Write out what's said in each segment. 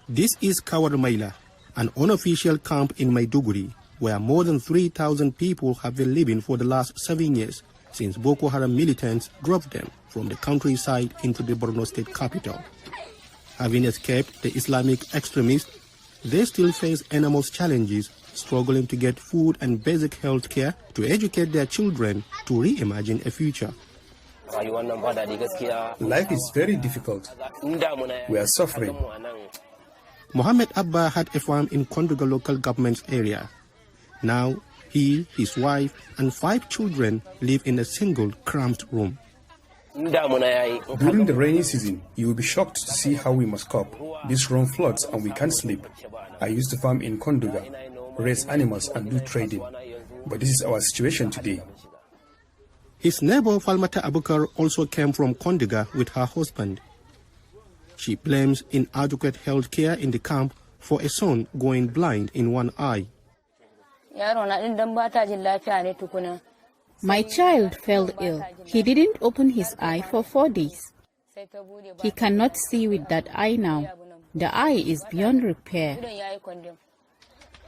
This is Kawarmaila, an unofficial camp in Maiduguri, where more than 3,000 people have been living for the last 7 years since Boko Haram militants dropped them from the countryside into the Borno state capital. Having escaped the Islamic extremists, they still face enormous challenges, struggling to get food and basic health care to educate their children to reimagine a future. Life is very difficult. We are suffering. Mohammed Abba had a farm in Konduga local government area. Now, he, his wife, and 5 children live in a single cramped room. During the rainy season, you will be shocked to see how we must cope. This room floods and we can't sleep. I used to farm in Konduga, raise animals and do trading. But this is our situation today. His neighbor Falmata Abukar also came from Konduga with her husband. She blames inadequate health care in the camp for a son going blind in one eye. My child fell ill. He didn't open his eye for 4 days. He cannot see with that eye now. The eye is beyond repair.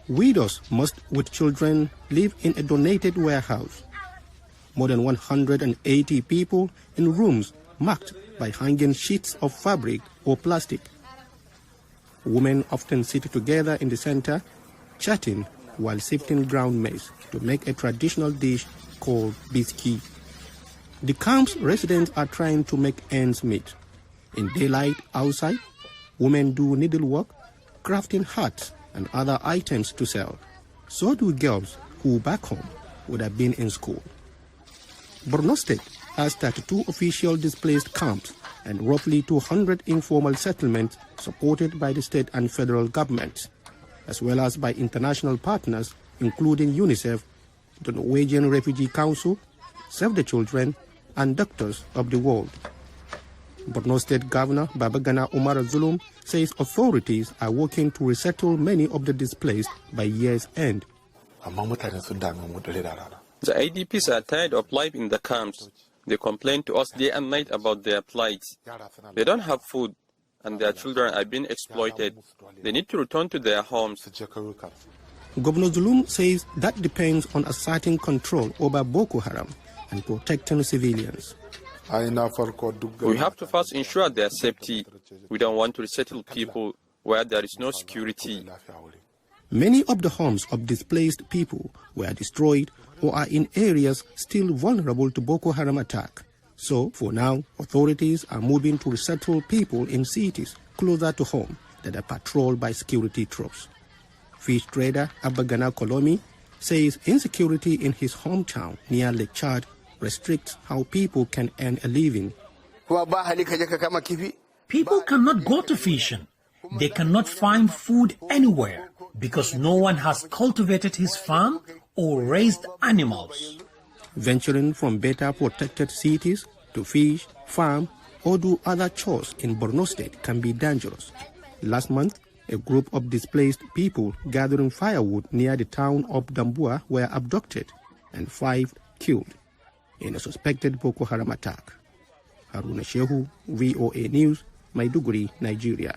Widows must, with children, live in a donated warehouse. More than 180 people in rooms marked by hanging sheets of fabric or plastic. Women often sit together in the center, chatting while sifting ground maize to make a traditional dish called biski. The camp's residents are trying to make ends meet. In daylight outside, women do needlework, crafting hats and other items to sell. So do girls who back home would have been in school. Borno State has 32 official displaced camps and roughly 200 informal settlements supported by the state and federal governments, as well as by international partners including UNICEF, the Norwegian Refugee Council, Save the Children, and Doctors of the World. Borno State Governor Babagana Umar Zulum says authorities are working to resettle many of the displaced by year's end. The IDPs are tired of life in the camps. They complain to us day and night about their plight. They don't have food, and their children are being exploited. They need to return to their homes. Governor Zulum says that depends on asserting control over Boko Haram and protecting civilians. We have to first ensure their safety. We don't want to resettle people where there is no security. Many of the homes of displaced people were destroyed or are in areas still vulnerable to Boko Haram attack. So, for now, authorities are moving to resettle people in cities closer to home that are patrolled by security troops. Fish trader Abagana Kolomi says insecurity in his hometown near Lake Chad restricts how people can earn a living. People cannot go to fishing. They cannot find food anywhere because no one has cultivated his farm or raised animals. Venturing from better protected cities to fish, farm, or do other chores in Borno State can be dangerous. Last month, a group of displaced people gathering firewood near the town of Dambua were abducted and 5 killed in a suspected Boko Haram attack. Haruna Shehu, VOA News, Maiduguri, Nigeria.